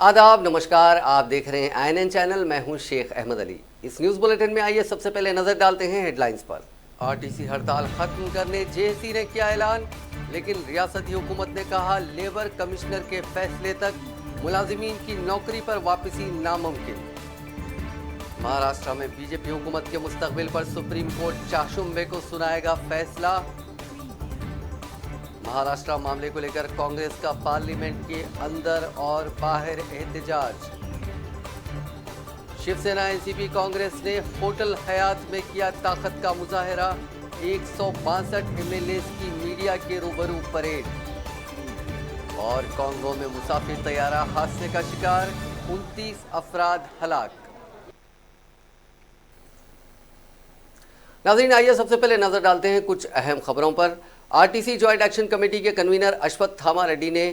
आदाब, नमस्कार। आप देख रहे हैं INN चैनल। मैं हूं शेख अहमद अली। इस न्यूज़ बुलेटिन में आइए सबसे पहले नजर डालते हैं हेडलाइंस पर। आरटीसी हड़ताल खत्म करने जेएसी ने किया ऐलान, लेकिन रियासती हुकूमत ने कहा लेबर कमिश्नर के फैसले तक मुलाजिमीन की नौकरी पर वापसी नामुमकिन। महाराष्ट्र में बीजेपी हुकूमत के मुस्तकबिल पर सुप्रीम कोर्ट चाशुम्बे को सुनाएगा फैसला। महाराष्ट्र मामले को लेकर कांग्रेस का पार्लियामेंट के अंदर और बाहर एहतजाज। शिवसेना एनसीपी कांग्रेस ने होटल हयात में किया ताकत का मुजाहरा। 162 एमएलए की मीडिया के रूबरू परेड। और कांगो में मुसाफिर तैयारा हादसे का शिकार, 29 अफराद हलाक। नाज़रीन, आइए सबसे पहले नजर डालते हैं कुछ अहम खबरों पर। आरटीसी ज्वाइंट एक्शन कमेटी के कन्वीनर अश्वत्थामा रेड्डी ने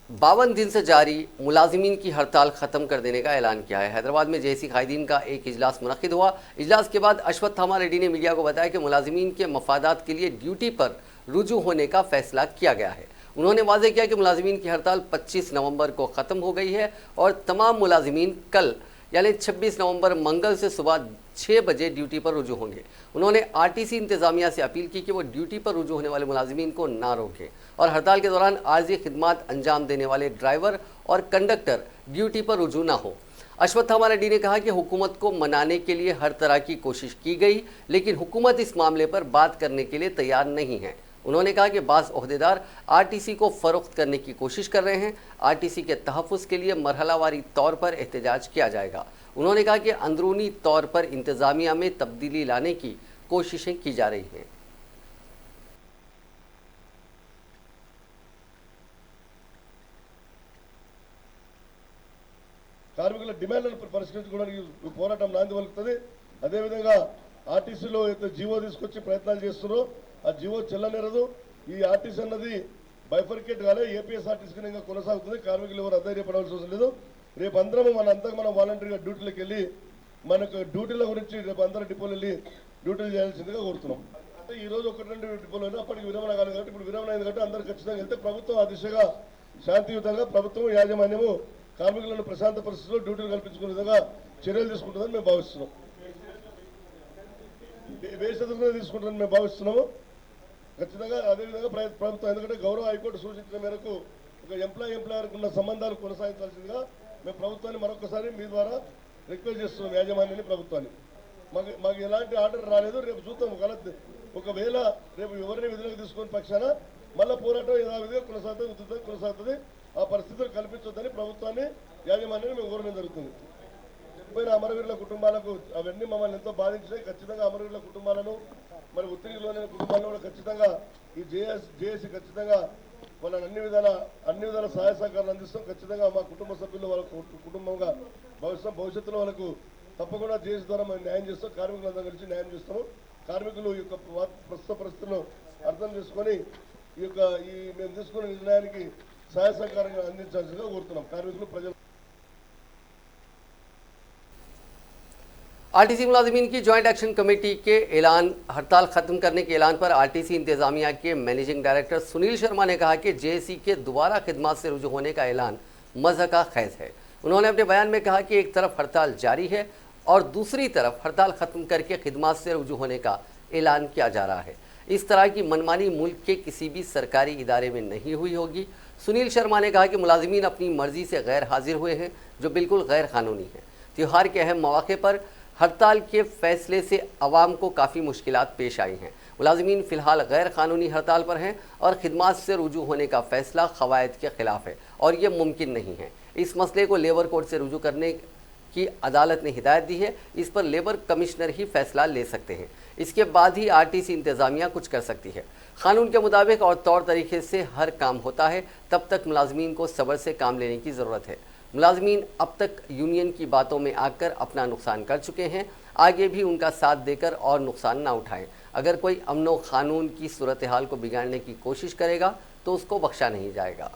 52 दिन से जारी मुलाजिमीन की हड़ताल खत्म कर देने का ऐलान किया है। हैदराबाद में जेएसी कायदीन का एक इजलास मुनक्किद हुआ। इजलास के बाद अश्वत्थामा रेड्डी ने मीडिया को बताया कि मुलाजिमीन के मफादात के लिए ड्यूटी पर रुजू होने का फैसला किया गया है। उन्होंने वाज़ेह किया कि मुलाजिमीन की हड़ताल 25 नवंबर को ख़त्म हो गई है और तमाम मुलाजिमीन कल यानी 26 नवंबर मंगल से सुबह 6 बजे ड्यूटी पर रुजू होंगे। उन्होंने आरटीसी इंतज़ामिया से अपील की कि वो ड्यूटी पर रुजू होने वाले मुलाजिमीन को ना रोकें और हड़ताल के दौरान आर्जी खिदमात अंजाम देने वाले ड्राइवर और कंडक्टर ड्यूटी पर रुजू ना हो। अश्वत्थामा रेड्डी ने कहा कि हुकूमत को मनाने के लिए हर तरह की कोशिश की गई, लेकिन हुकूमत इस मामले पर बात करने के लिए तैयार नहीं है। उन्होंने कहा कि बाज़ ओहदेदार आरटीसी को फ़रोख्त करने की कोशिश कर रहे हैं। आरटीसी के तहफ़्फ़ुज़ के लिए मरहलावारी तौर पर एहतजाज किया जाएगा। उन्होंने कहा कि अंदरूनी तौर पर इंतज़ामिया में तब्दीली लाने की कोशिशें की जा रही हैं। కార్మికుల డిమాండ్లను పరిష్కరించుకోవడానికి పోరాటం నాంది పలుకుతుంది. అదేవిధంగా ఆర్టీసీలో అయితే జీవో తీసుకొచ్చి ప్రయత్నాలు చేస్తున్నారో ఆ జీవో చెల్లనేరదు. ఈ ఆర్టీసీ అన్నది బైఫర్కేట్ కాలే, ఏపీఎస్ఆర్టీసీ కింద కొనసాగుతుంది. కార్మికులు ఎవరు అధైర్యపడాల్సిన అవసరం లేదు. రేపు అందరం మనం వాలంటరీగా డ్యూటీలకు వెళ్ళి మనకు డ్యూటీల గురించి రేపు అందరూ డిపోలు వెళ్ళి డ్యూటీలు చేయాల్సిందిగా కోరుతున్నాం. అంటే ఈ రోజు 1-2 డిపోలు అయినా అప్పటికి విరమణ కాలేదు కాబట్టి ఇప్పుడు విరమణ అయింది కాబట్టి అందరూ ఖచ్చితంగా వెళ్తే ప్రభుత్వం ఆ దిశగా శాంతియుతంగా ప్రభుత్వం యాజమాన్యము కార్మికులను ప్రశాంత పరిస్థితుల్లో డ్యూటీలు కల్పించుకునే విధంగా చర్యలు తీసుకుంటుందని మేము భావిస్తున్నాం. వేసే తీసుకుంటుందని మేము భావిస్తున్నాము. ఖచ్చితంగా అదేవిధంగా ప్రభుత్వం ఎందుకంటే గౌరవ హైకోర్టు సూచించిన మేరకు ఒక ఎంప్లాయర్కు ఉన్న సంబంధాలు కొనసాగించాల్సిందిగా మేము ప్రభుత్వాన్ని మరొకసారి మీ ద్వారా రిక్వెస్ట్ చేస్తున్నాం. యాజమాన్యాన్ని, ప్రభుత్వాన్ని. మాకు ఎలాంటి ఆర్డర్ రాలేదు. రేపు చూద్దాం. ఒకవేళ రేపు ఎవరిని విధులకు తీసుకుని పక్షాన మళ్ళీ పోరాటం యథావిధిగా కొనసాగుతుంది, ఉధృతంగా కొనసాగుతుంది. ఆ పరిస్థితులు కల్పించొద్దని ప్రభుత్వాన్ని, యాజమాన్యాన్ని మేము కోరడం జరుగుతుంది. పోయిన అమరవీరుల కుటుంబాలకు అవన్నీ మమ్మల్ని ఎంతో బాధించినాయి. ఖచ్చితంగా అమరవీరుల కుటుంబాలను, మరి ఒత్తిడిలోని కుటుంబాలను కూడా ఖచ్చితంగా ఈ జేఏసీ ఖచ్చితంగా వాళ్ళని అన్ని విధాల సహాయ సహకారాలు అందిస్తాం. ఖచ్చితంగా మా కుటుంబ సభ్యులు వాళ్ళ కుటుంబంగా భవిష్యత్తులో వాళ్ళకు తప్పకుండా జేఏసీ ద్వారా మేము న్యాయం చేస్తాం. కార్మికులందరూ కలిసి న్యాయం చేస్తాము. కార్మికులు ఈ యొక్క ప్రస్తుత పరిస్థితులను అర్థం చేసుకొని మేము తీసుకున్న నిర్ణయానికి సహాయ సహకారంగా అందించాల్సిందిగా కోరుతున్నాం. కార్మికులు, ప్రజలు. आरटीसी मुलाजिमीन की ज्वाइंट एक्शन कमेटी के ऐलान हड़ताल खत्म करने के ऐलान पर आरटीसी इंतज़ामिया के मैनेजिंग डायरेक्टर सुनील शर्मा ने कहा कि जेएसी के दोबारा खिदमत से रुजू होने का ऐलान मज़हका खैज़ है। उन्होंने अपने बयान में कहा कि एक तरफ हड़ताल जारी है और दूसरी तरफ हड़ताल ख़त्म करके खिदमत से रुजू होने का ऐलान किया जा रहा है। इस तरह की मनमानी मुल्क के किसी भी सरकारी इदारे में नहीं हुई होगी। सुनील शर्मा ने कहा कि मुलाजिमीन अपनी मर्ज़ी से गैर हाजिर हुए हैं, जो बिल्कुल गैर कानूनी है। त्यौहार के अहम मौके पर हड़ताल के फैसले से अवाम को काफ़ी मुश्किलात पेश आई हैं। मुलाजिमीन फ़िलहाल गैर कानूनी हड़ताल पर हैं और खिदमत से रुजू होने का फ़ैसला क़वायद के ख़िलाफ़ है और ये मुमकिन नहीं है। इस मसले को लेबर कोर्ट से रुजू करने की अदालत ने हिदायत दी है। इस पर लेबर कमिश्नर ही फ़ैसला ले सकते हैं। इसके बाद ही आरटीसी इंतज़ामिया कुछ कर सकती है। कानून के मुताबिक और तौर तरीके से हर काम होता है। तब तक मुलाजिमीन को सब्र से काम लेने की ज़रूरत है। मुलाजिमीन अब तक यूनियन की बातों में आकर अपना नुकसान कर चुके हैं। आगे भी उनका साथ देकर और नुकसान ना उठाएं। अगर कोई अमन व क़ानून की सूरत हाल को बिगाड़ने की कोशिश करेगा तो उसको बख्शा नहीं जाएगा।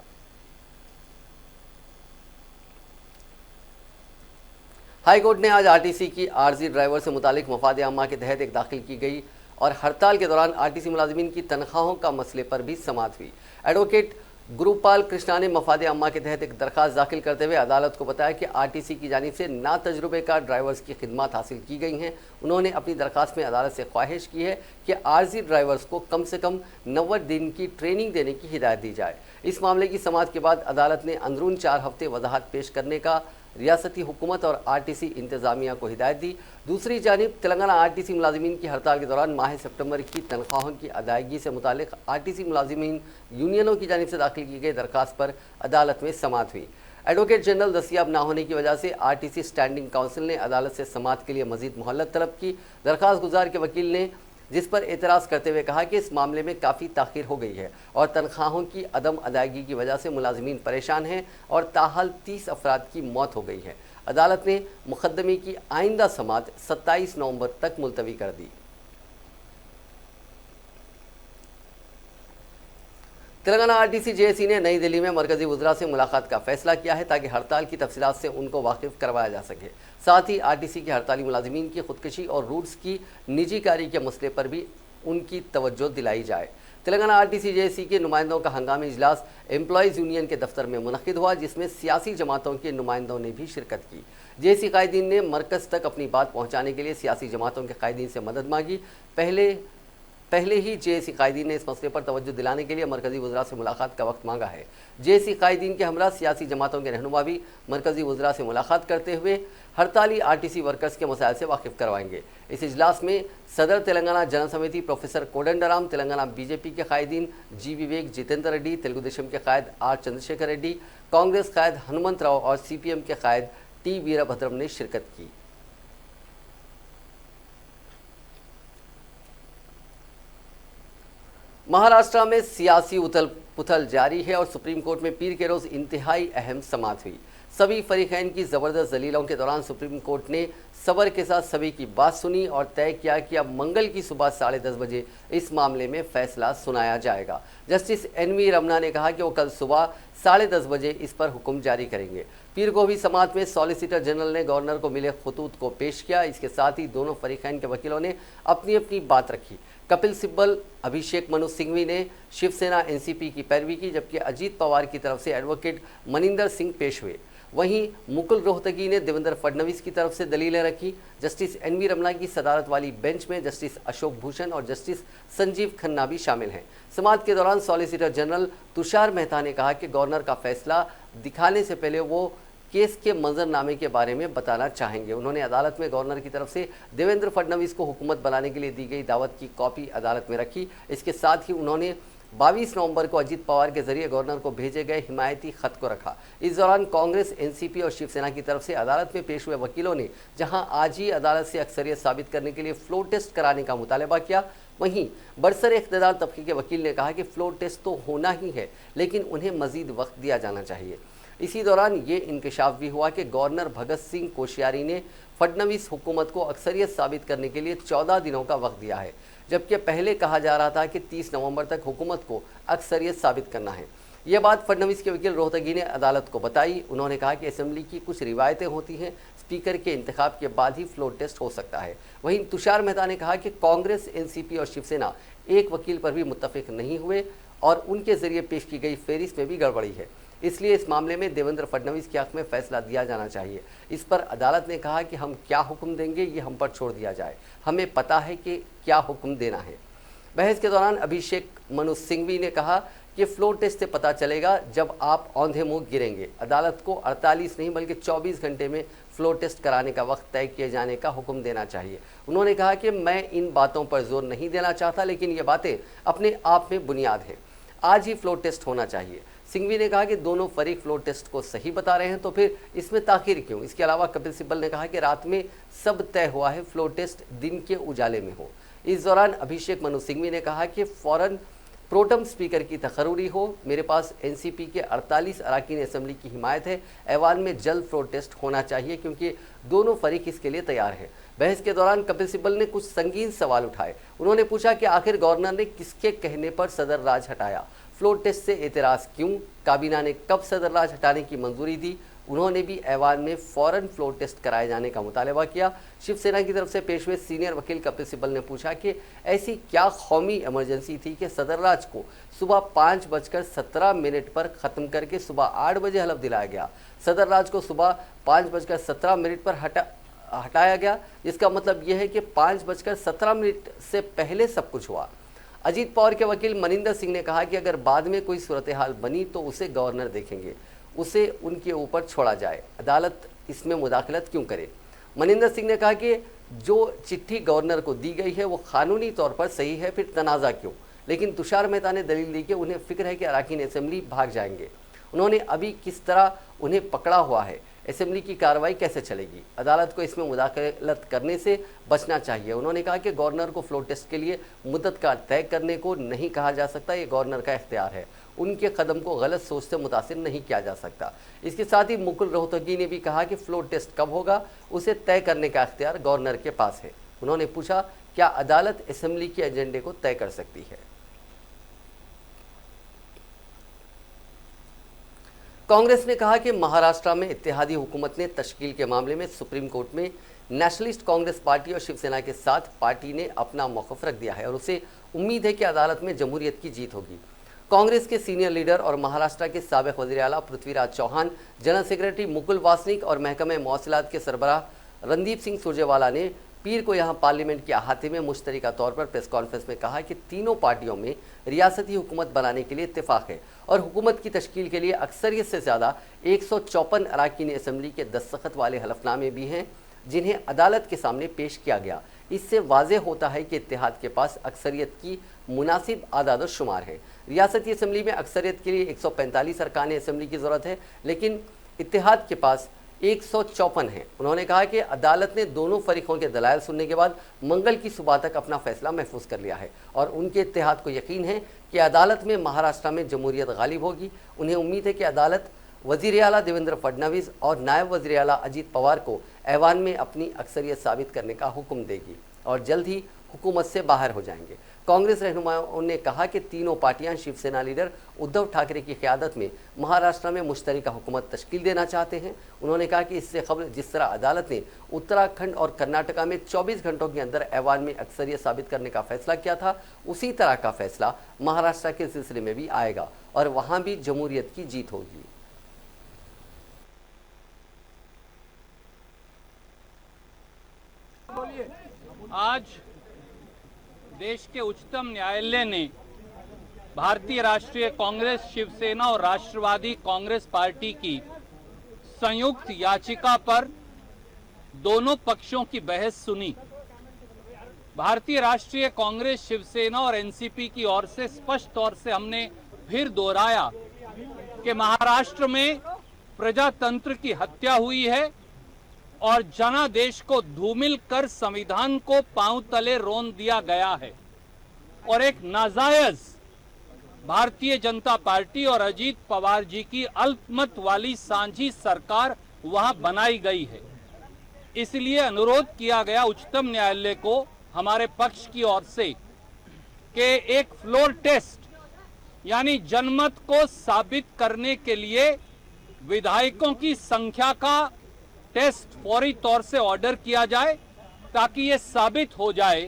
हाईकोर्ट ने आज आरटीसी की आर्जी ड्राइवर से मुतालिक मफाद आमा के तहत एक दाखिल की गई और हड़ताल के दौरान आरटीसी मुलाजिमीन की तनख्वाहों का मसले पर भी समाअत हुई। एडवोकेट गुरुपाल कृष्णा ने मफादे अम्मा के तहत एक दरखास्त दाखिल करते हुए अदालत को बताया कि आरटीसी की जानिब से ना तजुर्बेकार ड्राइवर्स की खिदमत हासिल की गई हैं। उन्होंने अपनी दरखास्त में अदालत से ख्वाहिश की है कि आर्जी ड्राइवर्स को कम से कम 90 दिन की ट्रेनिंग देने की हिदायत दी जाए। इस मामले की समाअत के बाद अदालत ने अंदरून 4 हफ्ते वजाहत पेश करने का रियासती हुकूमत और आरटीसी इंतजामिया को हिदायत दी। दूसरी जानिब तेलंगाना आरटीसी मुलाजिमीन की हड़ताल के दौरान माह सितंबर की तनख्वाहों की अदायगी से मुतालिक आरटीसी मुलाजिमीन यूनियनों की जानिब से दाखिल की गई दरखास्त पर अदालत में समाअत हुई। एडवोकेट जनरल दस्तयाब ना होने की वजह से आरटीसी स्टैंडिंग काउंसिल ने अदालत से समाअत के लिए मजीद मोहलत तलब की। दरखास्त गुजार के वकील ने जिस पर एतराज़ करते हुए कहा कि इस मामले में काफ़ी ताख़ीर हो गई है और तनख्वाहों की अदम अदायगी की वजह से मुलाजिमीन परेशान हैं और ताहाल 30 अफराद की मौत हो गई है। अदालत ने मुकदमे की आइंदा समाअत 27 नवंबर तक मुलतवी कर दी। तेलंगाना आरटीसी जेएसी ने नई दिल्ली में मरकजी वज़रा से मुलाकात का फैसला किया है ताकि हड़ताल की तफसीलात से उनको वाकिफ करवाया जा सके। साथ ही आरटीसी के हड़ताली मुलाजिमीन की खुदकशी और रूट्स की निजीकारी के मसले पर भी उनकी तवज्जो दिलाई जाए। तेलंगाना आरटीसी जेएसी के नुमाइंदों का हंगामी इजलास एम्प्लॉयज़ यूनियन के दफ्तर में मुनक़िद हुआ, जिसमें सियासी जमातों के नुमाइंदों ने भी शिरकत की। जेएसी कायदीन ने मरकज़ तक अपनी बात पहुँचाने के लिए सियासी जमातों के कायदीन से मदद मांगी। पहले ही जेएसी कायदीन ने इस मसले पर तवज्जो दिलाने के लिए मरकजी वज़रा से मुलाकात का वक्त मांगा है। जेएसी कायदीन के हमरा सियासी जमातों के रहनुमा भी मरकजी वज़रा से मुलाकात करते हुए हड़ताली आरटीसी वर्कर्स के मसाइल से वाकिफ करवाएंगे। इस इजलास में सदर तेलंगाना जन समिति प्रोफेसर कोदंडराम, तेलंगाना बीजेपी के कायदीन जी विवेक, जितेंद्र रेड्डी, तेलुगु देशम के कायद आर चंद्रशेखर रेड्डी, कांग्रेस कायद हनुमंत राव और सीपीएम के कायद टी वीरभद्रम ने शिरकत की। महाराष्ट्र में सियासी उथल पुथल जारी है और सुप्रीम कोर्ट में पीर के रोज़ इंतहाई अहम समाअत हुई। सभी फरीकैन की ज़बरदस्त दलीलों के दौरान सुप्रीम कोर्ट ने सब्र के साथ सभी की बात सुनी और तय किया कि अब मंगल की सुबह 10:30 बजे इस मामले में फैसला सुनाया जाएगा। जस्टिस एनवी रमना ने कहा कि वो कल सुबह 10:30 बजे इस पर हुक्म जारी करेंगे। पीर को भी समाअत में सॉलिसिटर जनरल ने गवर्नर को मिले खतूत को पेश किया। इसके साथ ही दोनों फरीकैन के वकीलों ने अपनी अपनी बात रखी। कपिल सिब्बल, अभिषेक मनु सिंघवी ने शिवसेना एनसीपी की पैरवी की, जबकि अजीत पवार की तरफ से एडवोकेट मनिंदर सिंह पेश हुए। वहीं मुकुल रोहतगी ने देवेंद्र फडणवीस की तरफ से दलीलें रखी। जस्टिस एनवी रमना की सदारत वाली बेंच में जस्टिस अशोक भूषण और जस्टिस संजीव खन्ना भी शामिल हैं। समाअत के दौरान सॉलिसिटर जनरल तुषार मेहता ने कहा कि गवर्नर का फैसला दिखाने से पहले वो केस के मंजरनामे के बारे में बताना चाहेंगे। उन्होंने अदालत में गवर्नर की तरफ से देवेंद्र फडणवीस को हुकूमत बनाने के लिए दी गई दावत की कॉपी अदालत में रखी। इसके साथ ही उन्होंने 22 नवंबर को अजीत पवार के जरिए गवर्नर को भेजे गए हिमायती खत को रखा। इस दौरान कांग्रेस, एनसीपी और शिवसेना की तरफ से अदालत में पेश हुए वकीलों ने जहां आज ही अदालत से अक्सरियत साबित करने के लिए फ्लोर टेस्ट कराने का मुतालबा किया, वहीं बरसर इख्तिदार तबके के वकील ने कहा कि फ्लोर टेस्ट तो होना ही है, लेकिन उन्हें मजीद वक्त दिया जाना चाहिए। इसी दौरान ये इंकशाफ भी हुआ कि गवर्नर भगत सिंह कोश्यारी ने फडणवीस हुकूमत को अक्सरियत साबित करने के लिए 14 दिनों का वक्त दिया है, जबकि पहले कहा जा रहा था कि 30 नवंबर तक हुकूमत को अक्सरियत साबित करना है। यह बात फडणवीस के वकील रोहतगी ने अदालत को बताई। उन्होंने कहा कि असेंबली की कुछ रिवायतें होती हैं, स्पीकर के इंतखाब के बाद ही फ्लोर टेस्ट हो सकता है। वहीं तुषार मेहता ने कहा कि कांग्रेस, एनसीपी और शिवसेना एक वकील पर भी मुत्तफिक नहीं हुए और उनके जरिए पेश की गई फेरिस्त में भी गड़बड़ी है, इसलिए इस मामले में देवेंद्र फडणवीस के हक में फैसला दिया जाना चाहिए। इस पर अदालत ने कहा कि हम क्या हुक्म देंगे ये हम पर छोड़ दिया जाए, हमें पता है कि क्या हुक्म देना है। बहस के दौरान अभिषेक मनु सिंघवी ने कहा कि फ्लोर टेस्ट से पता चलेगा जब आप औंधे मुंह गिरेंगे। अदालत को 48 नहीं बल्कि 24 घंटे में फ्लोर टेस्ट कराने का वक्त तय किए जाने का हुक्म देना चाहिए। उन्होंने कहा कि मैं इन बातों पर जोर नहीं देना चाहता, लेकिन ये बातें अपने आप में बुनियाद हैं। आज ही फ्लोर टेस्ट होना चाहिए। सिंघवी ने कहा कि दोनों फरीक फ्लोर टेस्ट को सही बता रहे हैं, तो फिर इसमें ताखीर क्यों। इसके अलावा कपिल सिब्बल ने कहा कि रात में सब तय हुआ है, फ्लोर टेस्ट दिन के उजाले में हो। इस दौरान अभिषेक मनु सिंघवी ने कहा कि फौरन प्रोटम स्पीकर की तकर्री हो। मेरे पास एनसीपी के 48 अरकान असेंबली की हिमायत है। ऐवान में जल्द फ्लोर टेस्ट होना चाहिए क्योंकि दोनों फरीक इसके लिए तैयार है। बहस के दौरान कपिल सिब्बल ने कुछ संगीन सवाल उठाए। उन्होंने पूछा कि आखिर गवर्नर ने किसके कहने पर सदर राज हटाया, फ्लोर टेस्ट से एतराज़ क्यों, काबीना ने कब सदर राज हटाने की मंजूरी दी, उन्होंने भी ऐवान में फौरन फ्लोर टेस्ट कराए जाने का मुतालबा किया। शिवसेना की तरफ से पेश हुए सीनियर वकील कपिल सिब्बल ने पूछा कि ऐसी क्या कौमी इमरजेंसी थी कि सदरराज को सुबह 5:17 पर ख़त्म करके सुबह 8 बजे हलफ दिलाया गया। सदरराज को सुबह 5:17 पर हटाया गया, जिसका मतलब यह है कि 5:17 से पहले सब कुछ हुआ। अजीत पवार के वकील मनिंदर सिंह ने कहा कि अगर बाद में कोई सूरत हाल बनी तो उसे गवर्नर देखेंगे, उसे उनके ऊपर छोड़ा जाए, अदालत इसमें मुदाखलत क्यों करे। मनिंदर सिंह ने कहा कि जो चिट्ठी गवर्नर को दी गई है वो कानूनी तौर पर सही है, फिर तनाज़ा क्यों। लेकिन तुषार मेहता ने दलील दी कि उन्हें फिक्र है कि अरकान असेंबली भाग जाएंगे। उन्होंने अभी किस तरह उन्हें पकड़ा हुआ है, असेंबली की कार्रवाई कैसे चलेगी, अदालत को इसमें मुदाखलत करने से बचना चाहिए। उन्होंने कहा कि गवर्नर को फ्लोर टेस्ट के लिए मुद्दत का तय करने को नहीं कहा जा सकता, ये गवर्नर का इख्तियार है, उनके कदम को गलत सोच से मुतासिर नहीं किया जा सकता। इसके साथ ही मुकुल रोहतगी ने भी कहा कि फ्लोर टेस्ट कब होगा उसे तय करने का इख्तियार गवर्नर के पास है। उन्होंने पूछा, क्या अदालत असेंबली के एजेंडे को तय कर सकती है। कांग्रेस ने कहा कि महाराष्ट्र में इत्तेहादी हुकूमत ने तश्कील के मामले में सुप्रीम कोर्ट में नेशनलिस्ट कांग्रेस पार्टी और शिवसेना के साथ पार्टी ने अपना मौक़िफ़ रख दिया है और उसे उम्मीद है कि अदालत में जमहूरियत की जीत होगी। कांग्रेस के सीनियर लीडर और महाराष्ट्र के साबिक़ वज़ीर आला पृथ्वीराज चौहान, जनरल सेक्रेटरी मुकुल वासनिक और महकमे मौसलात के सरबराह रणदीप सिंह सुरजेवाला ने पीर को यहाँ पार्लियामेंट के अहाते में मुश्तरका तौर पर प्रेस कॉन्फ्रेंस में कहा कि तीनों पार्टियों में रियासती हुकूमत बनाने के लिए इत्तेफाक है और हुकूमत की तश्कील के लिए अक्सरियत से ज़्यादा 154 अरकान असेंबली के दस्तखत वाले हलफनामे भी हैं जिन्हें अदालत के सामने पेश किया गया। इससे वाज़ेह होता है कि इत्तेहाद के पास अक्सरियत की मुनासिब आदाद शुमार है। रियासती असम्बली में अक्सरियत के लिए 145 अरकान असेंबली की ज़रूरत है, लेकिन इत्तेहाद के पास 154 हैं। उन्होंने कहा कि अदालत ने दोनों फरीकों के दलाइल सुनने के बाद मंगल की सुबह तक अपना फैसला महफूज कर लिया है और उनके इत्तेहाद को यकीन है कि अदालत में महाराष्ट्र में जमहूरियत गालिब होगी। उन्हें उम्मीद है कि अदालत वज़ीर आला देवेंद्र फडणवीस और नायब वज़ीर आला अजीत पवार को ऐवान में अपनी अक्सरियत साबित करने का हुक्म देगी और जल्द ही हुकूमत से बाहर हो जाएंगे। कांग्रेस रहनुमाओं ने कहा कि तीनों पार्टियां शिवसेना लीडर उद्धव ठाकरे की क़यादत में महाराष्ट्र में मुश्तरका हुकूमत तश्कील देना चाहते हैं। उन्होंने कहा कि इससे कबल जिस तरह अदालत ने उत्तराखंड और कर्नाटका में 24 घंटों के अंदर ऐवान में अक्सरियत साबित करने का फैसला किया था, उसी तरह का फैसला महाराष्ट्र के सिलसिले में भी आएगा और वहाँ भी जमहूरियत की जीत होगी। आज देश के उच्चतम न्यायालय ने भारतीय राष्ट्रीय कांग्रेस, शिवसेना और राष्ट्रवादी कांग्रेस पार्टी की संयुक्त याचिका पर दोनों पक्षों की बहस सुनी। भारतीय राष्ट्रीय कांग्रेस, शिवसेना और एनसीपी की ओर से स्पष्ट तौर से हमने फिर दोहराया कि महाराष्ट्र में प्रजातंत्र की हत्या हुई है और जनादेश को धूमिल कर संविधान को पांव तले रोन दिया गया है और एक नाजायज भारतीय जनता पार्टी और अजीत पवार जी की अल्पमत वाली सांझी सरकार वहां बनाई गई है। इसलिए अनुरोध किया गया उच्चतम न्यायालय को हमारे पक्ष की ओर से कि एक फ्लोर टेस्ट यानी जनमत को साबित करने के लिए विधायकों की संख्या का टेस्ट फौरी तौर से ऑर्डर किया जाए ताकि ये साबित हो जाए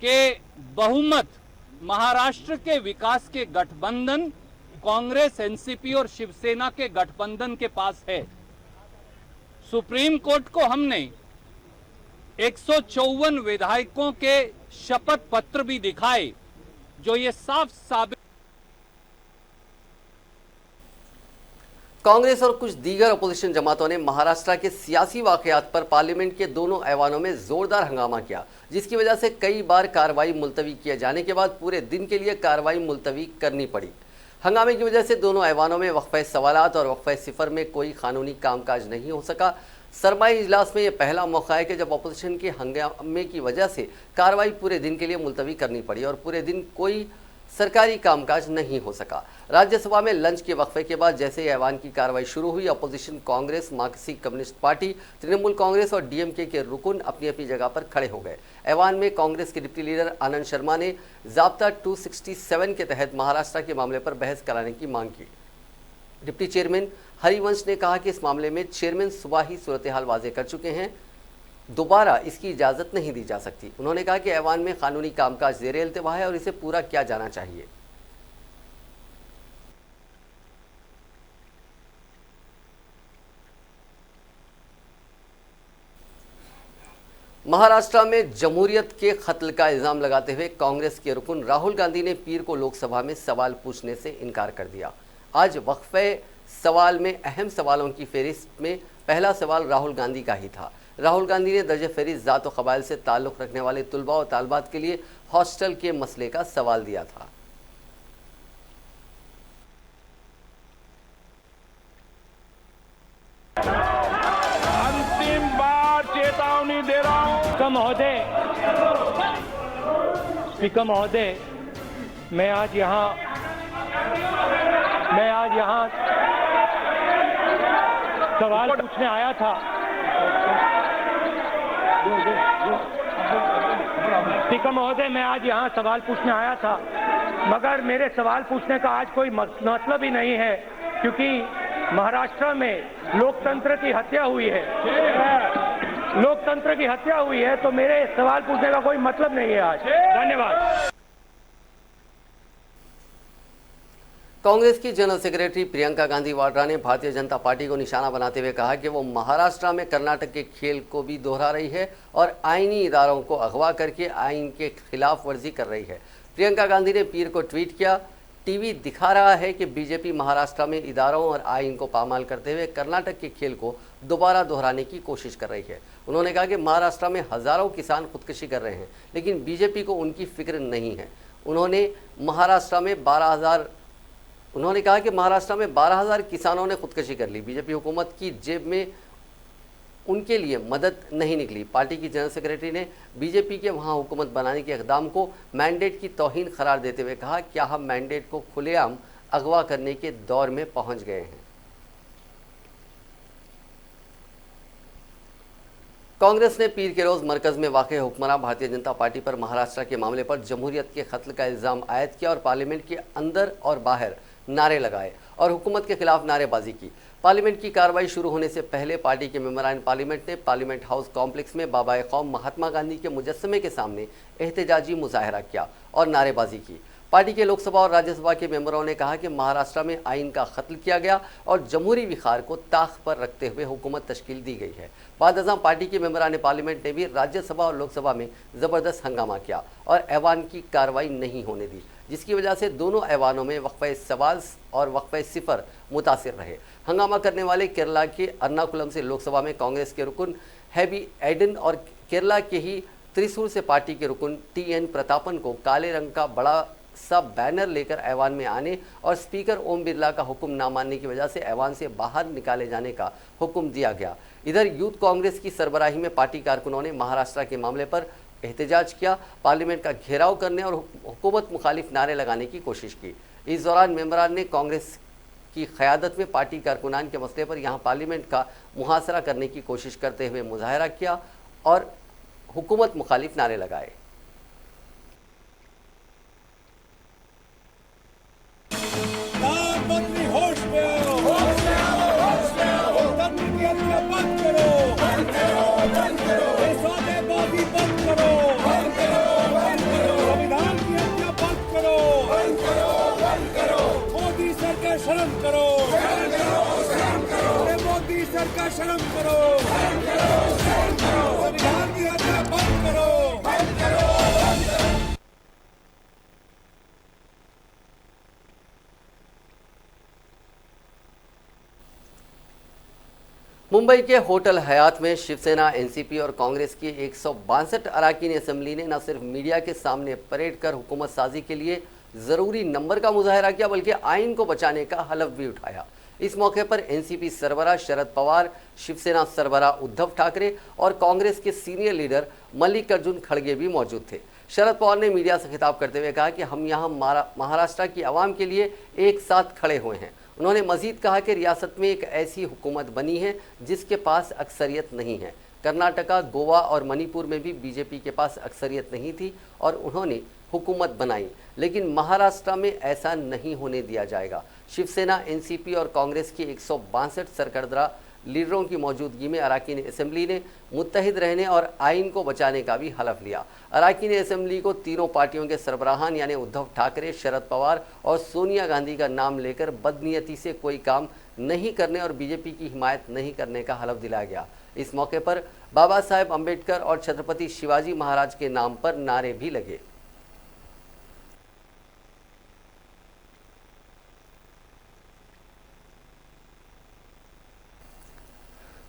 कि बहुमत महाराष्ट्र के विकास के गठबंधन कांग्रेस, एनसीपी और शिवसेना के गठबंधन के पास है। सुप्रीम कोर्ट को हमने 154 विधायकों के शपथ पत्र भी दिखाए जो ये साफ साबित। कांग्रेस और कुछ दीगर अपोजिशन जमातों ने महाराष्ट्र के सियासी वाकयात पर पार्लियामेंट के दोनों ऐवानों में जोरदार हंगामा किया, जिसकी वजह से कई बार कार्रवाई मुलतवी किए जाने के बाद पूरे दिन के लिए कार्रवाई मुलतवी करनी पड़ी। हंगामे की वजह से दोनों ऐवानों में वक्फे सवालात और वक्फे सिफर में कोई कानूनी कामकाज नहीं हो सका। सरमाई इजलास में यह पहला मौका है कि जब अपोजिशन के हंगामे की वजह से कार्रवाई पूरे दिन के लिए मुलतवी करनी पड़ी और पूरे दिन कोई सरकारी कामकाज नहीं हो सका। राज्यसभा में लंच के वक्फे के बाद जैसे ही ऐवान की कार्रवाई शुरू हुई, opposition Congress, Marxist communist party, Trinamool Congress और डीएमके के रुकन अपनी अपनी जगह पर खड़े हो गए। ऐवान में कांग्रेस के डिप्टी लीडर आनंद शर्मा ने ज़ाब्ता 267 के तहत महाराष्ट्र के मामले पर बहस कराने की मांग की। डिप्टी चेयरमैन हरिवंश ने कहा कि इस मामले में चेयरमैन सुबह ही सूरत हाल वाजे कर चुके हैं, दोबारा इसकी इजाज़त नहीं दी जा सकती। उन्होंने कहा कि ऐवान में कानूनी कामकाज ज़ेरे इल्तिवा है और इसे पूरा किया जाना चाहिए। महाराष्ट्र में जमहूरियत के कत्ल का इल्ज़ाम लगाते हुए कांग्रेस के रुकन राहुल गांधी ने पीर को लोकसभा में सवाल पूछने से इनकार कर दिया। आज वक्फे सवाल में अहम सवालों की फहरिस्त में पहला सवाल राहुल गांधी का ही था। राहुल गांधी ने दर्ज फहरिस्त ज़ात व क़बाइल से ताल्लुक़ रखने वाले तुलबा और तालबात के लिए हॉस्टल के मसले का सवाल दिया था। अंतिम बार चेतावनी दे रहा हूं। स्पीकर महोदय, मैं आज यहाँ सवाल पूछने आया था। स्पीकर महोदय, मैं आज यहाँ सवाल पूछने आया था, मगर मेरे सवाल पूछने का आज कोई मतलब ही नहीं है, क्योंकि महाराष्ट्र में लोकतंत्र की हत्या हुई है। लोकतंत्र की हत्या हुई है, तो मेरे सवाल पूछने का कोई मतलब नहीं है आज। धन्यवाद। कांग्रेस की जनरल सेक्रेटरी प्रियंका गांधी वाड्रा ने भारतीय जनता पार्टी को निशाना बनाते हुए कहा कि वो महाराष्ट्र में कर्नाटक के खेल को भी दोहरा रही है और आईनी इदारों को अगवा करके आइन के खिलाफ वर्जी कर रही है। प्रियंका गांधी ने पीर को ट्वीट किया, टीवी दिखा रहा है कि बीजेपी महाराष्ट्र में इदारों और आइन को पामाल करते हुए कर्नाटक के खेल को दोबारा दोहराने की कोशिश कर रही है। उन्होंने कहा कि महाराष्ट्र में हजारों किसान खुदकुशी कर रहे हैं, लेकिन बीजेपी को उनकी फिक्र नहीं है। उन्होंने कहा कि महाराष्ट्र में 12,000 किसानों ने खुदकुशी कर ली। बीजेपी हुकूमत की जेब में उनके लिए मदद नहीं निकली। पार्टी की जनरल सेक्रेटरी ने बीजेपी के वहां हुकूमत बनाने के इक़दाम को मैंडेट की तौहीन करार देते हुए कहा, क्या हम मैंडेट को खुलेआम अगवा करने के दौर में पहुंच गए हैं। कांग्रेस ने पीर के रोज मरकज में वाक़ हुक्मरान भारतीय जनता पार्टी पर महाराष्ट्र के मामले पर जमहूरियत के कत्ल का इल्ज़ाम आयद किया और पार्लियामेंट के अंदर और बाहर नारे लगाए और हुकूमत के खिलाफ नारेबाजी की। पार्लियामेंट की कार्रवाई शुरू होने से पहले पार्टी के मेंबरान पार्लियामेंट ने पार्लियामेंट हाउस कॉम्प्लेक्स में बाबा कौम महात्मा गांधी के मुजस्समे के सामने एहतजाजी मुजाहरा किया और नारेबाजी की। पार्टी के लोकसभा और राज्यसभा के मेंबरों ने कहा कि महाराष्ट्र में आइन का कत्ल किया गया और जमहूरी विखार को ताक पर रखते हुए हुकूमत तश्कील दी गई है। बाद पार्टी के मेंबरान पार्लियामेंट ने भी राज्यसभा और लोकसभा में ज़बरदस्त हंगामा किया और ऐवान की कार्रवाई नहीं होने दी, जिसकी वजह से दोनों ऐवानों में वक्फे सवाल और वक्फे सिफर मुतासिर रहे। हंगामा करने वाले केरला के अर्नाकुलम से लोकसभा में कांग्रेस के रुकन हैबी एडन और केरला के ही त्रिशूर से पार्टी के रुकन TN प्रतापन को काले रंग का बड़ा सा बैनर लेकर ऐवान में आने और स्पीकर ओम बिरला का हुक्म ना मानने की वजह से ऐवान से बाहर निकाले जाने का हुक्म दिया गया। इधर यूथ कांग्रेस की सरबराही में पार्टी कारकुनों ने महाराष्ट्र के मामले पर एहतजाज किया, पार्लियामेंट का घेराव करने और हुकूमत मुखालिफ नारे लगाने की कोशिश की। इस दौरान मेंबरान ने कांग्रेस की क़यादत में पार्टी कारकुनान के मसले पर यहां पार्लियामेंट का मुहासरा करने की कोशिश करते हुए मुजाहरा किया और हुकूमत मुखालिफ नारे लगाए। शर्म करो, मोदी सरकार शर्म करो, संविधान की हत्या बंद करो। मुंबई के होटल हयात में शिवसेना, NCP और कांग्रेस की 162 अरकान असम्बली ने न सिर्फ मीडिया के सामने परेड कर हुकूमत साजी के लिए ज़रूरी नंबर का मुजाहरा किया, बल्कि आइन को बचाने का हलफ भी उठाया। इस मौके पर NCP सरबराह शरद पवार, शिवसेना सरबराह उद्धव ठाकरे और कांग्रेस के सीनियर लीडर मल्लिकार्जुन खड़गे भी मौजूद थे। शरद पवार ने मीडिया से खिताब करते हुए कहा कि हम यहाँ महाराष्ट्र की आवाम के लिए एक साथ खड़े हुए हैं। उन्होंने मजीद कहा कि रियासत में एक ऐसी हुकूमत बनी है जिसके पास अक्सरियत नहीं है। कर्नाटका, गोवा और मणिपुर में भी बीजेपी के पास अक्सरियत नहीं थी और उन्होंने हुकूमत बनाई, लेकिन महाराष्ट्र में ऐसा नहीं होने दिया जाएगा। शिवसेना, एनसीपी और कांग्रेस की 162 सरकर्दा लीडरों की मौजूदगी में अराकीन असेंबली ने मुत्तहिद रहने और आइन को बचाने का भी हलफ लिया। अराकीन असेंबली को तीनों पार्टियों के सरबराहान यानी उद्धव ठाकरे, शरद पवार और सोनिया गांधी का नाम लेकर बदनीयती से कोई काम नहीं करने और बीजेपी की हिमायत नहीं करने का हलफ दिलाया गया। इस मौके पर बाबा साहेब अम्बेडकर और छत्रपति शिवाजी महाराज के नाम पर नारे भी लगे।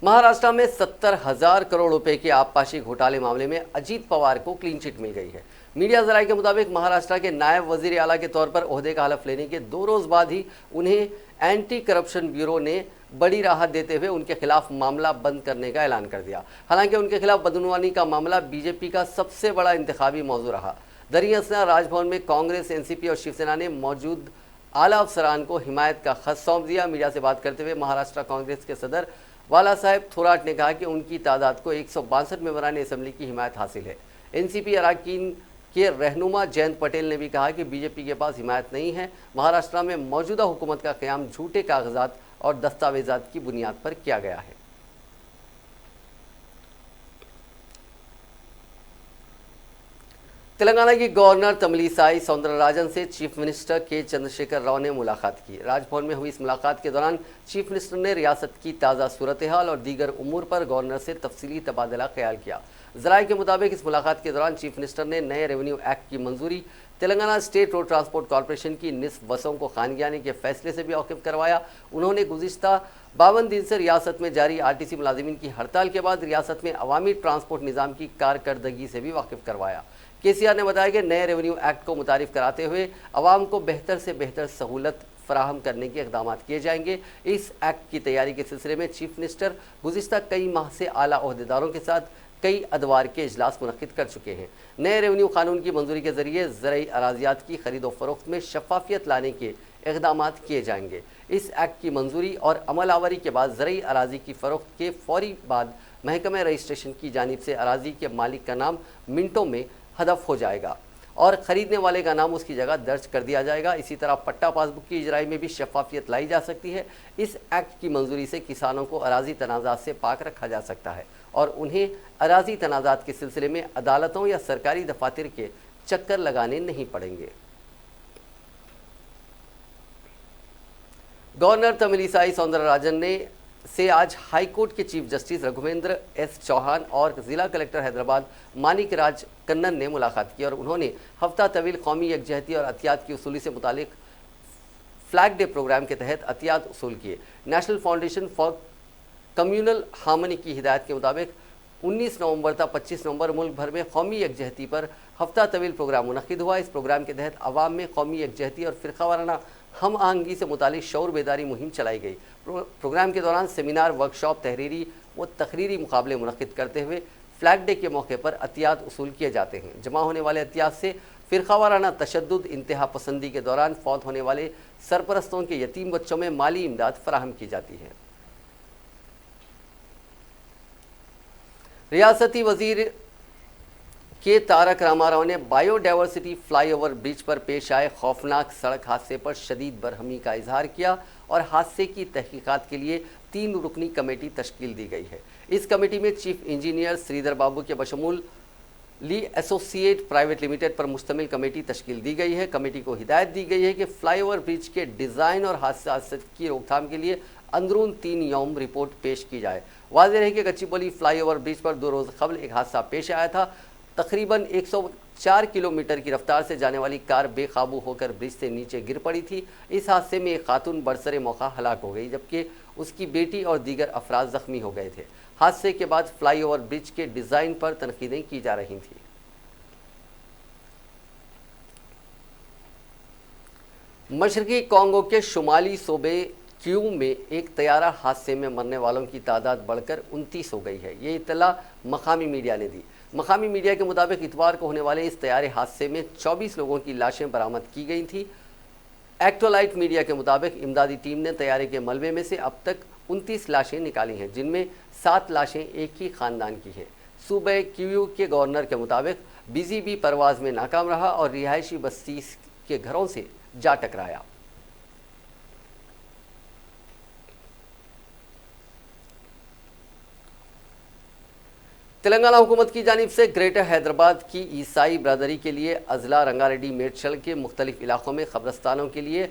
महाराष्ट्र में 70,000 करोड़ रुपए के आबपाशी घोटाले मामले में अजीत पवार को क्लीन चिट मिल गई है। मीडिया जराये के मुताबिक महाराष्ट्र के नायब वजीर आला के तौर पर ओहदे का हलफ लेने के 2 रोज बाद ही उन्हें एंटी करप्शन ब्यूरो ने बड़ी राहत देते हुए उनके खिलाफ मामला बंद करने का ऐलान कर दिया। हालांकि उनके खिलाफ बदनवानी का मामला बीजेपी का सबसे बड़ा इंतखाबी मौजू रहा। दरअसल राजभवन में कांग्रेस, एनसीपी और शिवसेना ने मौजूद आला अफसरान को हिमायत का खत सौंप दिया। मीडिया से बात करते हुए महाराष्ट्र कांग्रेस के सदर वाला साहेब थोराट ने कहा कि उनकी तादाद को 162 मेंबरान असेंबली की हिमायत हासिल है। एनसीपी अराकीन के रहनुमा जयंत पटेल ने भी कहा कि बीजेपी के पास हिमायत नहीं है। महाराष्ट्र में मौजूदा हुकूमत का क़याम झूठे कागजात और दस्तावेजात की बुनियाद पर किया गया है। तेलंगाना की गवर्नर तमिलिसाई सौंदरराजन से चीफ मिनिस्टर के चंद्रशेखर राव ने मुलाकात की। राजभवन में हुई इस मुलाकात के दौरान चीफ मिनिस्टर ने रियासत की ताज़ा सूरत हाल और दीगर उमूर पर गवर्नर से तफसीली तबादला ख्याल किया। जराये के मुताबिक इस मुलाकात के दौरान चीफ मिनिस्टर ने नए रेवेन्यू एक्ट की मंजूरी, Telangana state road transport corporation की निस्फ बसों को खानगी आने के फैसले से भी वाकिफ करवाया। उन्होंने गुज़िश्ता 52 दिन से रियासत में जारी आरटीसी मुलाजिमीन की हड़ताल के बाद रियासत में अवामी ट्रांसपोर्ट निज़ाम की कारकर्दगी से भी वाकिफ करवाया। केसीआर ने बताया कि नए रेवेन्यू एक्ट को मुतारिफ कराते हुए अवाम को बेहतर से बेहतर सहूलत फराहम करने के इक़दाम किए जाएंगे। इस एक्ट की तैयारी के सिलसिले में चीफ मिनिस्टर गुज़िश्ता कई माह से आला ओहदेदारों के साथ कई अदवार के इजलास मुनक्किद कर चुके हैं। नए रेवेन्यू कानून की मंजूरी के जरिए ज़रई अराजियात की खरीदो फरोख्त में शफाफियत लाने के इक़दाम किए जाएंगे। इस एक्ट की मंजूरी और अमल आवरी के बाद ज़रई अराजी की फरोख्त के फौरी बाद महकमा रजिस्ट्रेशन की जानिब से अराजी के मालिक का नाम मिनटों में हदफ हो जाएगा और ख़रीदने वाले का नाम उसकी जगह दर्ज कर दिया जाएगा। इसी तरह पट्टा पासबुक की इजराई में भी शफाफियत लाई जा सकती है। इस एक्ट की मंजूरी से किसानों को अराजी तनाज़ात से पाक रखा जा सकता है और उन्हें अराजी तनाज़ात के सिलसिले में अदालतों या सरकारी दफातर के चक्कर लगाने नहीं पड़ेंगे। गवर्नर तमिलिसाई सौंदरराजन से आज हाई कोर्ट के chief justice Raghvendra S Chauhan और जिला कलेक्टर हैदराबाद मानिक राज कन्नन ने मुलाकात की और उन्होंने हफ्ता तवील कौमी यकजहती और अतियात की उसूली से मुतालिक फ्लैग डे प्रोग्राम के तहत अतियात उसूल किए। National foundation for communal harmony की हिदायत के मुताबिक 19 नवंबर तक 25 नवंबर मुल्क भर में कौमी यकजहती पर हफ्ता तवील प्रोग्राम मुनक्किद हुआ। इस प्रोग्राम के तहत आवाम में कौमी यकजहती और फ़िरक़ावाराना हम आहंगी से मुतालिक शऊर बेदारी मुहिम चलाई गई। प्रोग्राम के दौरान सेमिनार, वर्कशॉप, तहरीरी व तकरीरी मुकाबले मुनक्किद करते हुए फ्लैग डे के मौके पर अतियात उसूल किए जाते हैं। जमा होने वाले अतियात से फ़िरक़ावाराना तशद्दुद, इंतहा पसंदी के दौरान फौत होने वाले सरपरस्तों के यतीम बच्चों में माली इमदाद फराहम की जाती है। रियासती वजीर के तारक रामाराव ने बायोडाइवर्सिटी फ्लाईओवर ब्रिज पर पेश आए खौफनाक सड़क हादसे पर शदीद बरहमी का इजहार किया और हादसे की तहकीकात के लिए 3 रुकनी कमेटी तश्कील दी गई है। इस कमेटी में चीफ इंजीनियर श्रीधर बाबू के बशमूल ली एसोसिएट प्राइवेट लिमिटेड पर मुश्तमिल कमेटी तश्कील दी गई है। कमेटी को हिदायत दी गई है कि फ्लाईओवर ब्रिज के डिज़ाइन और हादसे की रोकथाम के लिए अंदरून 3 यौम रिपोर्ट पेश की जाए। वाज़ेह है कि गच्चीबौली फ्लाईओवर ब्रिज पर 2 रोज़ कबल एक हादसा पेश आया था। तकरीबन 104 किलोमीटर की रफ्तार से जाने वाली कार बेकाबू होकर ब्रिज से नीचे गिर पड़ी थी। इस हादसे में एक खातून बरसरे मौका हलाक हो गई जबकि उसकी बेटी और दीगर अफराद जख्मी हो गए थे। हादसे के बाद फ्लाईओवर ब्रिज के डिज़ाइन पर तनकीदें की जा रही थी। मशरकी कॉन्गो के शुमाली सूबे क्यू में एक तैयारा हादसे में मरने वालों की तादाद बढ़कर 29 हो गई है। ये इत्तला मकामी मीडिया ने दी। मकामी मीडिया के मुताबिक इतवार को होने वाले इस तैयारे हादसे में 24 लोगों की लाशें बरामद की गई थी। एक्टोलाइट मीडिया के मुताबिक इमदादी टीम ने तैयारे के मलबे में से अब तक 29 लाशें निकाली हैं, जिनमें 7 लाशें एक ही ख़ानदान की हैं। सूबे क्यू के गवर्नर के मुताबिक BGB परवाज में नाकाम रहा और रिहायशी बस्ती के घरों से जा टकराया। तेलंगाना हुकूमत की जानिब से ग्रेटर हैदराबाद की ईसाई बरादरी के लिए अजला, रंगारेड्डी, मेडचल के मुख्तलिफ इलाकों में कब्रस्तानों के लिए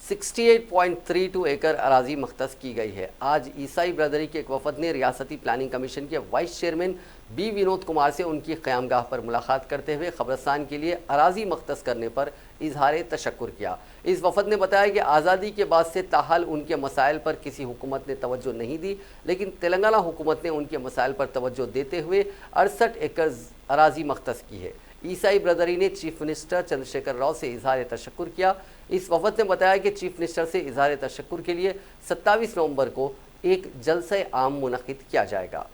68.32 एकड़ अराजी मख्तस की गई है। आज ईसाई बरादरी के एक वफद ने रियासती प्लानिंग कमीशन के vice chairman B Vinod Kumar से उनकी क़यामगाह पर मुलाकात करते हुए कब्रस्तान के लिए अराजी मख्तस करने पर इजहार तशक्कुर किया। इस वफद ने बताया कि आज़ादी के बाद से ताहाल उनके मसाइल पर किसी हुकूमत ने तवज्जो नहीं दी, लेकिन तेलंगाना हुकूमत ने उनके मसाइल पर तवज्जो देते हुए 68 एकड़ अराजी मख्तस की है। ईसाई ब्रदरी ने चीफ मिनिस्टर चंद्रशेखर राव से इजहार तशक्कुर किया। इस वफद ने बताया कि चीफ मिनिस्टर से इजहार तशक्कुर के लिए 27 नवंबर को एक जलसा आम मुनक़िद किया जाएगा।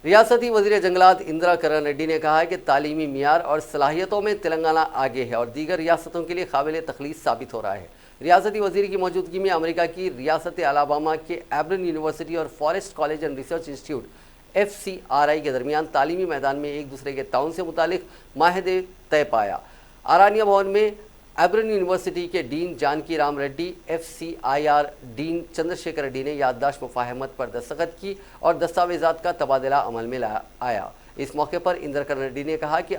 रियासती वज़ीर जंगलात इंदिरा किरण रेड्डी ने कहा है कि तालीमी मियार और सलाहियतों में तेलंगाना आगे है और दीगर रियासतों के लिए काबिल तखलीस साबित हो रहा है। रियासती वज़ीर की मौजूदगी में अमेरिका की रियासत अलाबामा के एब्रन यूनिवर्सिटी और forest college and research institute FCRI के दरमियान तालीमी मैदान में एक दूसरे के ताउन से मुतालिक माहदे तय पाया। आरानिया भवन में एब्रन यूनिवर्सिटी के dean Janaki Ram Reddy, FCIR dean Chandrashekhar Reddy ने याददाश्त मुफाहमत पर दस्तखत की और दस्तावेजात का तबादला अमल में आया। इस मौके पर इंदिरा किरण रेड्डी ने कहा कि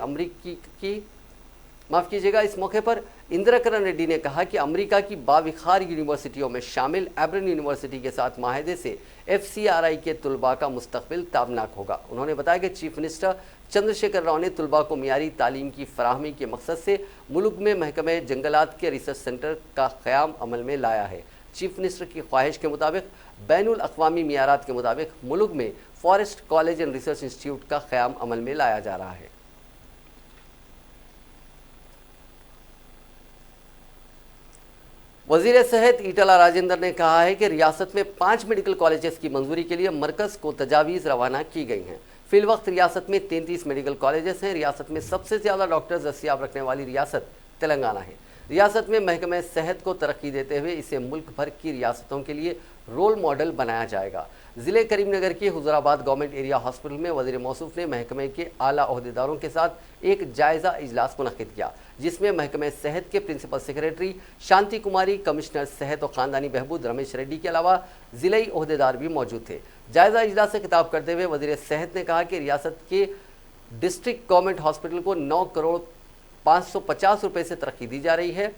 इंदिरा किरण रेड्डी ने कहा कि अमेरिका की बाविखार यूनिवर्सिटियों में शामिल एब्रन यूनिवर्सिटी के साथ माहदे से FCRI के तुलबा का मुस्तकबिल ताबनाक होगा। उन्होंने बताया कि चीफ मिनिस्टर चंद्रशेखर राव ने तुलबा को मियारी तालीम की फराहमी के मकसद से मुल्क में महकमे जंगलात के रिसर्च सेंटर का क़याम अमल में लाया है। चीफ मिनिस्टर की ख्वाहिश के मुताबिक बैनुल अक़वामी मियारात के मुताबिक मुल्क में forest college and research institute का क़याम अमल में लाया जा रहा है। वज़ीर सेहत ईटला राजेंद्र ने कहा है कि रियासत में 5 मेडिकल कॉलेजेस की मंजूरी के लिए मरकज़ को तजावीज़ रवाना की गई हैं। फिल वक्त रियासत में 33 मेडिकल कॉलेजेस हैं। रियासत में सबसे ज़्यादा डॉक्टर्स दस्तियाब रखने वाली रियासत तेलंगाना है। रियासत में महकमे सेहत को तरक्की देते हुए इसे मुल्क भर की रियासतों के लिए रोल मॉडल बनाया जाएगा। ज़िले करीमनगर के हुजूराबाद गवर्नमेंट एरिया हॉस्पिटल में वज़ीर मौसूफ ने महकमे के आला ओहदेदारों के साथ एक जायज़ा इजलास मुनक़िद किया, जिसमें महकमे सेहत के प्रिंसिपल सेक्रेटरी शांति कुमारी, कमिश्नर सेहत और ख़ानदानी बहबूद रमेश रेड्डी के अलावा ज़िले ओहदेदार भी मौजूद थे। जायज़ा इजलास से खिताब करते हुए वज़ीर सेहत ने कहा कि रियासत के डिस्ट्रिक्ट गवर्नमेंट हॉस्पिटल को 9 करोड़ 550 रुपये से तरक्की दी जा रही है।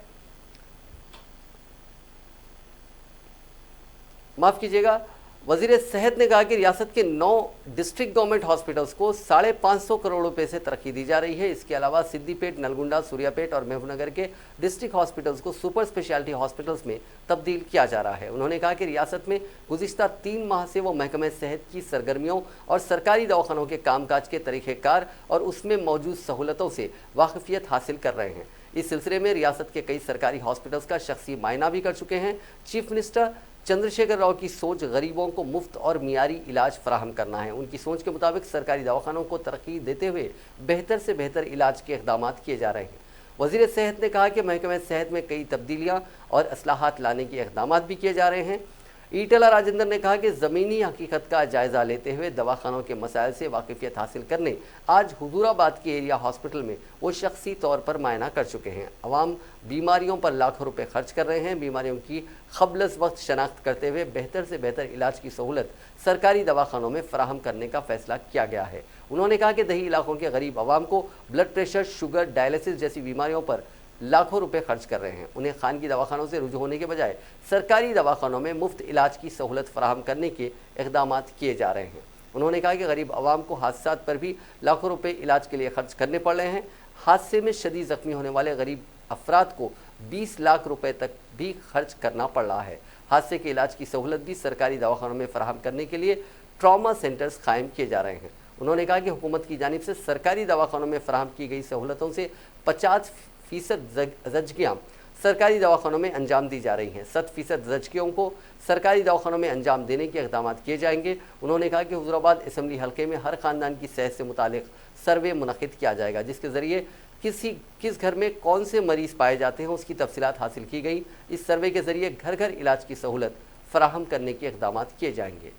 माफ़ कीजिएगा, वज़ीर सेहत ने कहा कि रियासत के 9 डिस्ट्रिक्ट गवर्नमेंट हॉस्पिटल्स को 550 करोड़ रुपए से तरक्की दी जा रही है। इसके अलावा सिद्दीपेट, नलगुंडा, सूर्यापेट और महबूबनगर के डिस्ट्रिक्ट हॉस्पिटल्स को सुपर स्पेशलिटी हॉस्पिटल्स में तब्दील किया जा रहा है। उन्होंने कहा कि रियासत में गुज़िश्ता 3 माह से वो महकमे सेहत की सरगर्मियों और सरकारी दवाखानों के कामकाज के तरीक़ेकार और उसमें मौजूद सहूलतों से वाकिफियत हासिल कर रहे हैं। इस सिलसिले में रियासत के कई सरकारी हॉस्पिटल्स का शख्सी मायना भी कर चुके हैं। चीफ मिनिस्टर चंद्रशेखर राव की सोच गरीबों को मुफ्त और मियारी इलाज फराहम करना है। उनकी सोच के मुताबिक सरकारी दवाखानों को तरक्की देते हुए बेहतर से बेहतर इलाज के इक़दाम किए जा रहे हैं। वज़ीर सेहत ने कहा कि महकमे सेहत में कई तब्दीलियाँ और असलाहत लाने के इक़दाम भी किए जा रहे हैं। ईटला राजेंद्र ने कहा कि ज़मीनी हकीकत का जायज़ा लेते हुए दवाखानों के मसाइल से वाकिफियत हासिल करने आज हुजूराबाद के एरिया हॉस्पिटल में वो शख्सी तौर पर मायना कर चुके हैं। अवाम बीमारियों पर लाखों रुपए खर्च कर रहे हैं। बीमारियों की क़ब्ल वक्त शनाख्त करते हुए बेहतर से बेहतर इलाज की सहूलत सरकारी दवाखानों में फ़राहम करने का फ़ैसला किया गया है। उन्होंने कहा कि दही इलाकों के गरीब आवाम को ब्लड प्रेशर, शुगर, डायलिसिस जैसी बीमारियों पर लाखों रुपए खर्च कर रहे हैं। उन्हें खानगी दवाखानों से रुजू होने के बजाय सरकारी दवाखानों में मुफ्त इलाज की सहूलत फराहम करने के इक़दाम किए जा रहे हैं। उन्होंने कहा कि गरीब आवाम को हादसात पर भी लाखों रुपए इलाज के लिए खर्च करने पड़ रहे हैं। हादसे में शदीद ज़ख्मी होने वाले गरीब अफराद को 20 लाख रुपए तक भी खर्च करना पड़ रहा है। हादसे के इलाज की सहूलत भी सरकारी दवाखानों में फराहम करने के लिए ट्रॉमा सेंटर्स कायम किए जा रहे हैं। उन्होंने कहा कि हुकूमत की जानिब से सरकारी दवाखानों में फराहम की गई सहूलतों से 50% ज़चगियाँ सरकारी दवाखानों में अंजाम दी जा रही हैं। 100% ज़चगियों को सरकारी दवाखानों में अंजाम देने के इक़दाम किए जाएंगे। उन्होंने कहा कि हुजूराबाद असम्बली हल्के में हर ख़ानदान की सेहत से मुतालिक सर्वे मुनक़िद किया जाएगा, जिसके ज़रिए किस घर में कौन से मरीज़ पाए जाते हैं उसकी तफसीलात हासिल की गई। इस सर्वे के ज़रिए घर घर इलाज की सहूलत फ़राहम करने के इक़दाम किए जाएंगे।